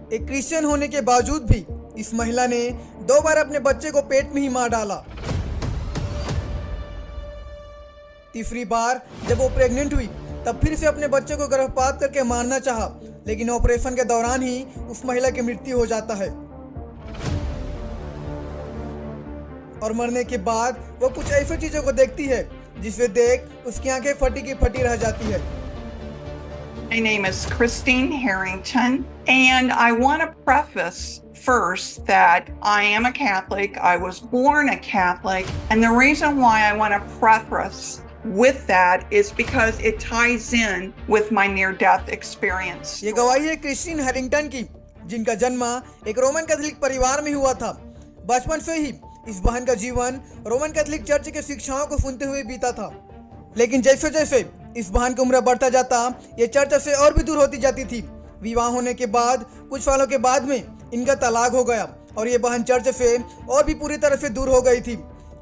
एक क्रिश्चियन होने के बावजूद भी इस महिला ने 2 बार अपने बच्चे को पेट में ही मार डाला। तीसरी बार जब वो प्रेग्नेंट हुई तब फिर से अपने बच्चे को गर्भपात करके मारना चाहा, लेकिन ऑपरेशन के दौरान ही उस महिला की मृत्यु हो जाता है और मरने के बाद वो कुछ ऐसी चीजों को देखती है जिसे देख उसकी आंखें फटी की फटी रह जाती है। My name is Christine Harrington, and I want to preface first that I am a Catholic. I was born a Catholic, and the reason why I want to preface with that is because it ties in with my near-death experience. ये गवाही है Christine Harrington की, जिनका जन्म एक Roman Catholic परिवार में हुआ था। बचपन से ही इस बहन का जीवन रोमन कैथोलिक चर्च के शिक्षाओं को सुनते हुए बीता था, लेकिन जैसे जैसे इस बहन की उम्र बढ़ता जाता ये चर्च से और भी दूर होती जाती थी। विवाह होने के बाद कुछ सालों के बाद में इनका तलाक हो गया और ये बहन चर्च से और भी पूरी तरह से दूर हो गई थी।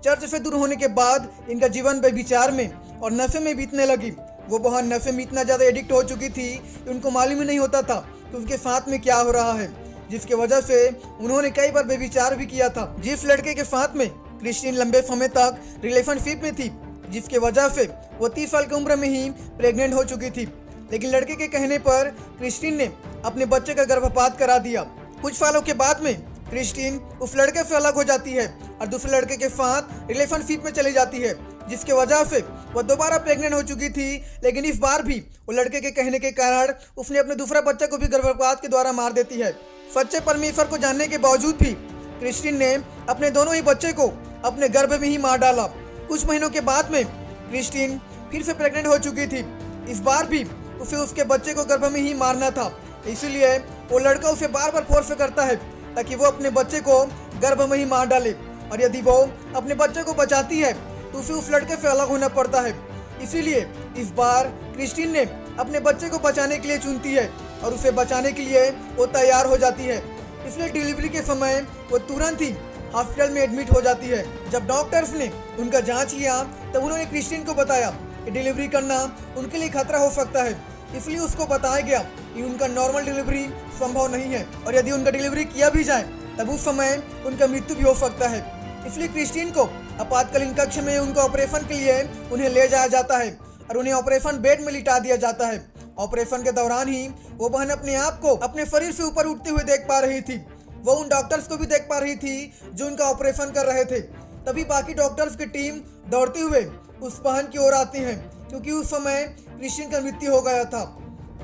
चर्च से दूर होने के बाद इनका जीवन व्यभिचार में और नशे में बीतने लगी। वो बहन नशे में इतना ज़्यादा एडिक्ट हो चुकी थी कि उनको मालूम ही नहीं होता था कि उनके साथ में क्या हो रहा है, जिसके वजह से उन्होंने कई बार व्यभिचार भी किया था। जिस लड़के के साथ में क्रिस्टीन लंबे समय तक रिलेशनशिप में थी, जिसके वजह से वो 30 साल की उम्र में ही प्रेग्नेंट हो चुकी थी, लेकिन लड़के के कहने पर क्रिस्टीन ने अपने बच्चे का गर्भपात करा दिया। कुछ सालों के बाद में क्रिस्टीन उस लड़के से अलग हो जाती है और दूसरे लड़के के साथ रिलेशनशिप में चली जाती है, जिसके वजह से वह दोबारा प्रेग्नेंट हो चुकी थी, लेकिन इस बार भी वो लड़के के कहने के कारण उसने अपने दूसरा बच्चा को भी गर्भपात के द्वारा मार देती है। सच्चे परमेश्वर को जानने के बावजूद भी क्रिस्टीन ने अपने दोनों ही बच्चे को अपने गर्भ में ही मार डाला। कुछ महीनों के बाद में क्रिस्टीन फिर से प्रेग्नेंट हो चुकी थी। इस बार भी उसे उसके बच्चे को गर्भ में ही मारना था, इसलिए वो लड़का उसे बार बार फोर्स करता है ताकि वो अपने बच्चे को गर्भ में ही मार डाले, और यदि वो अपने बच्चे को बचाती है तो उसे उस लड़के से अलग होना पड़ता है। इसीलिए इस बार क्रिस्टीन ने अपने बच्चे को बचाने के लिए चुनती है और उसे बचाने के लिए वो तैयार हो जाती है। इसलिए डिलीवरी के समय वो तुरंत ही हॉस्पिटल में एडमिट हो जाती है। जब डॉक्टर्स ने उनका जांच किया तब उन्होंने क्रिस्टीन को बताया कि डिलीवरी करना उनके लिए खतरा हो सकता है, इसलिए उसको बताया गया कि उनका नॉर्मल डिलीवरी संभव नहीं है और यदि उनका डिलीवरी किया भी जाए तब उस समय उनका मृत्यु भी हो सकता है। इसलिए क्रिस्टीन को आपातकालीन कक्ष में उनका ऑपरेशन के लिए उन्हें ले जाया जाता है और उन्हें ऑपरेशन बेड में लिटा दिया जाता है। ऑपरेशन के दौरान ही वो बहन अपने आप को अपने शरीर से ऊपर उठते हुए देख पा रही थी। वो उन डॉक्टर्स को भी देख पा रही थी जो उनका ऑपरेशन कर रहे थे। तभी बाकी डॉक्टर्स की टीम दौड़ते हुए उस बहन की ओर आती है, क्योंकि उस समय क्रिस्टीन का मृत्यु हो गया था।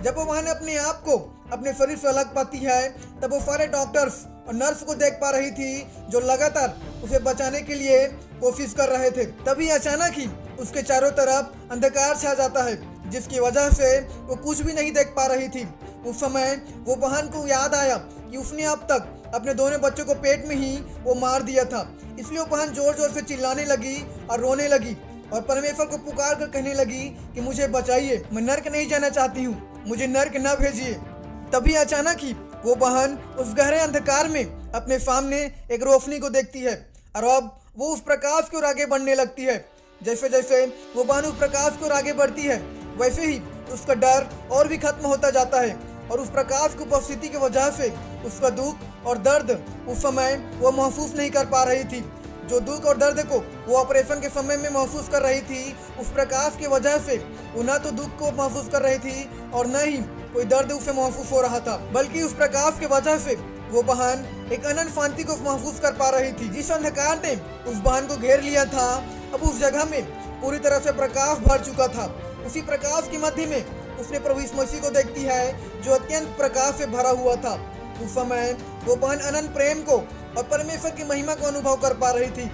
जब वो बहन अपने आप को अपने शरीर से अलग पाती है तब वो सारे डॉक्टर्स और नर्स को देख पा रही थी जो लगातार उसे बचाने के लिए कोशिश कर रहे थे। तभी अचानक ही उसके चारों तरफ अंधकार छा जाता है, जिसकी वजह से वो कुछ भी नहीं देख पा रही थी। उस समय वो बहन को याद आया कि उसने अब तक अपने दोनों बच्चों को पेट में ही वो मार दिया था। इसलिए वो बहन जोर जोर से चिल्लाने लगी और रोने लगी और परमेश्वर को पुकार कर कहने लगी कि मुझे बचाइए, मैं नर्क नहीं जाना चाहती हूँ, मुझे नर्क न भेजिए। तभी अचानक ही वो बहन उस गहरे अंधकार में अपने सामने एक रोशनी को देखती है और अब वो उस प्रकाश की ओर आगे बढ़ने लगती है। जैसे जैसे वो बहन उस प्रकाश की ओर आगे बढ़ती है वैसे ही उसका डर और भी खत्म होता जाता है और उस प्रकाश की उपस्थिति की वजह से उसका दुख और दर्द उस समय वो महसूस नहीं कर पा रही थी। जो दुख और दर्द को वो ऑपरेशन के समय में महसूस कर रही थी, उस प्रकाश की वजह से वो न तो दुख को महसूस कर रही थी और न ही कोई दर्द उसे महसूस हो रहा था, बल्कि उस प्रकाश की वजह से वो बहन एक अनंत शांति को महसूस कर पा रही थी। जिस अंधकार ने उस बहन को घेर लिया था, अब उस जगह में पूरी तरह से प्रकाश भर चुका था। उसी प्रकाश के मध्य में उसने प्रभु यीशु मसीह को देखती है जो अत्यंत प्रकाश से भरा हुआ था। उस समय वो बहन अनंत प्रेम को और परमेश्वर की महिमा को अनुभव कर पा रही थी।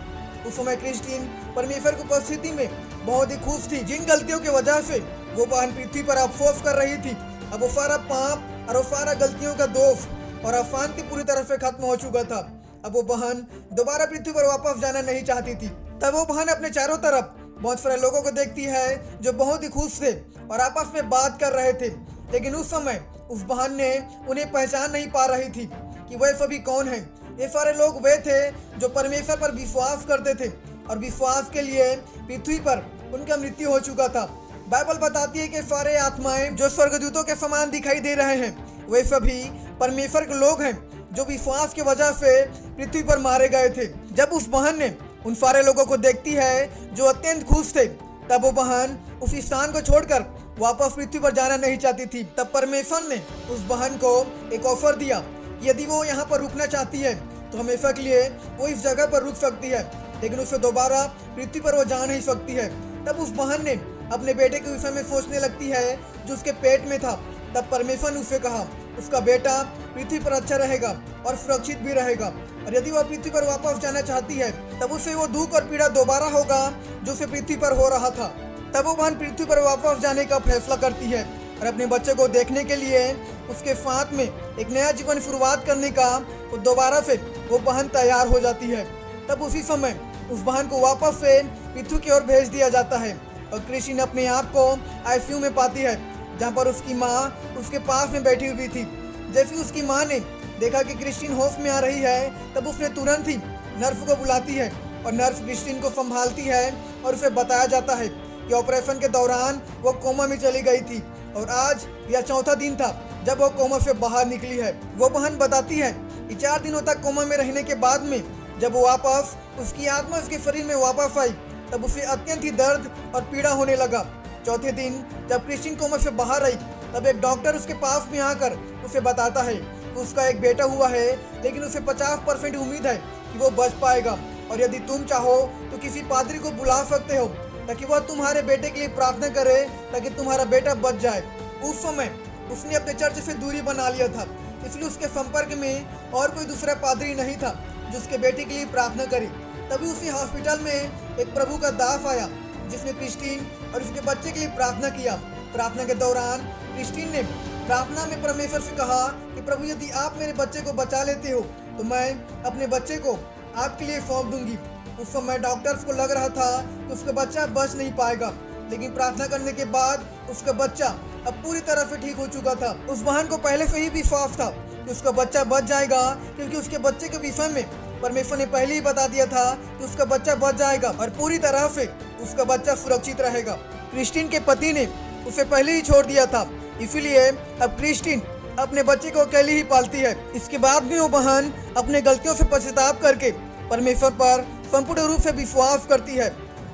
उस समय क्रिस्टीन परमेश्वर की उपस्थिति में बहुत ही खुश थी। जिन गलतियों की वजह से वो बहन पृथ्वी पर अफसोस कर रही थी, अब वो सारा पाप और वो सारा गलतियों का दोष और अशांति पूरी तरह से खत्म हो चुका था। अब वो बहन दोबारा पृथ्वी पर वापस जाना नहीं चाहती थी। तब वो बहन अपने चारों तरफ बहुत सारे लोगों को देखती है जो बहुत ही खुश थे और आपस में बात कर रहे थे, लेकिन उस समय उस बहन ने उन्हें पहचान नहीं पा रही थी कि वह सभी कौन है। ये सारे लोग वे थे जो परमेश्वर पर विश्वास करते थे और विश्वास के लिए पृथ्वी पर उनका मृत्यु हो चुका था। बाइबल बताती है कि सारे आत्माएं जो स्वर्गदूतों के समान दिखाई दे रहे हैं वे सभी परमेश्वर के लोग हैं जो विश्वास की वजह से पृथ्वी पर मारे गए थे। जब उस बहन ने उन सारे लोगों को देखती है जो अत्यंत खुश थे, तब वो बहन उस स्थान को छोड़कर वापस पृथ्वी पर जाना नहीं चाहती थी। तब परमेश्वर ने उस बहन को एक ऑफर दिया कि यदि वो यहाँ पर रुकना चाहती है तो हमेशा के लिए वो इस जगह पर रुक सकती है, लेकिन उसे दोबारा पृथ्वी पर वो जा नहीं सकती है। तब उस बहन ने अपने बेटे के विषय में सोचने लगती है जो उसके पेट में था। तब परमेश्वर ने उससे कहा उसका बेटा पृथ्वी पर अच्छा रहेगा और सुरक्षित भी रहेगा, और यदि वह पृथ्वी पर वापस जाना चाहती है तब उसे वो दुख और पीड़ा दोबारा होगा जो उसे पृथ्वी पर हो रहा था। तब वो बहन पृथ्वी पर वापस जाने का फैसला करती है और अपने बच्चे को देखने के लिए उसके साथ में एक नया जीवन शुरुआत करने का वो दोबारा से वो बहन तैयार हो जाती है। तब उसी समय उस बहन को वापस से पृथ्वी की ओर भेज दिया जाता है और क्रिस्टीन अपने आप को आईसीयू में पाती है, जहाँ पर उसकी माँ उसके पास में बैठी हुई थी। जैसे उसकी माँ ने देखा कि क्रिस्टीन होश में आ रही है, तब उसने तुरंत ही नर्स को बुलाती है और नर्स क्रिस्टीन को संभालती है और उसे बताया जाता है कि ऑपरेशन के दौरान वो कोमा में चली गई थी और आज यह चौथा दिन था जब वो कोमा से बाहर निकली है। वो बहन बताती है कि 4 दिनों तक कोमा में रहने के बाद में जब वो वापस उसकी आत्मा उसके शरीर में वापस आई, तब उसे अत्यंत ही दर्द और पीड़ा होने लगा। चौथे दिन जब क्रिस्टीन कोमा से बाहर आई, तब एक डॉक्टर उसके पास में आकर उसे बताता है कि उसका एक बेटा हुआ है, लेकिन उसे 50% उम्मीद है कि वो बच पाएगा, और यदि तुम चाहो तो किसी पादरी को बुला सकते हो ताकि वह तुम्हारे बेटे के लिए प्रार्थना करे ताकि तुम्हारा बेटा बच जाए। उस समय उसने अपने चर्च से दूरी बना लिया था, इसलिए उसके संपर्क में और कोई दूसरा पादरी नहीं था जो उसके बेटे के लिए प्रार्थना करे। तभी उसी हॉस्पिटल में एक प्रभु का दास आया जिसने क्रिस्टीन और उसके बच्चे के लिए प्रार्थना किया। प्रार्थना के दौरान क्रिस्टीन ने प्रार्थना में परमेश्वर से कहा कि प्रभु यदि आप मेरे बच्चे को बचा लेते हो तो मैं अपने बच्चे को आपके लिए सौंप दूंगी। उस समय डॉक्टर्स को लग रहा था कि उसका बच्चा बच नहीं पाएगा, लेकिन प्रार्थना करने के बाद उसका बच्चा अब पूरी तरह से ठीक हो चुका था। उस बहन को पहले से ही विश्वास था कि उसका बच्चा बच जाएगा, क्योंकि उसके बच्चे के विषय में परमेश्वर ने पहले ही बता दिया था कि उसका बच्चा बच जाएगा और पूरी तरह से उसका बच्चा सुरक्षित रहेगा। क्रिस्टीन के पति ने उसे पहले ही छोड़ दिया था, इसीलिए अब क्रिस्टीन अपने बच्चे को अकेली ही पालती है। इसके बाद भी वो बहन अपने गलतियों से पश्चाताप करके परमेश्वर पर संपूर्ण रूप से विश्वास करती है।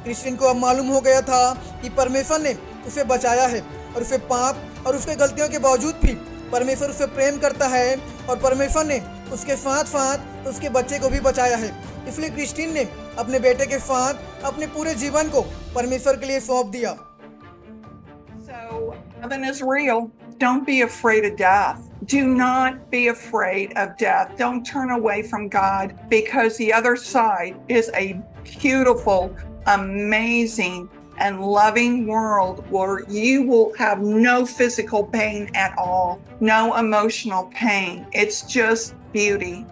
क्रिस्टीन को अब मालूम हो गया था कि परमेश्वर ने उसे बचाया है और उसे पाप और उसके गलतियों के बावजूद भी परमेश्वर उसे प्रेम करता है, और परमेश्वर ने उसके साथ साथ उसके बच्चे को भी बचाया है। इसलिए क्रिस्टीन ने अपने बेटे के साथ अपने पूरे जीवन को परमेश्वर के लिए सौंप दिया। So, heaven is real. Don't be afraid of death. Do not be afraid of death. Don't turn away from God, because the other side is a beautiful, amazing, and loving world where you will have no physical pain at all, no emotional pain. It's just beauty.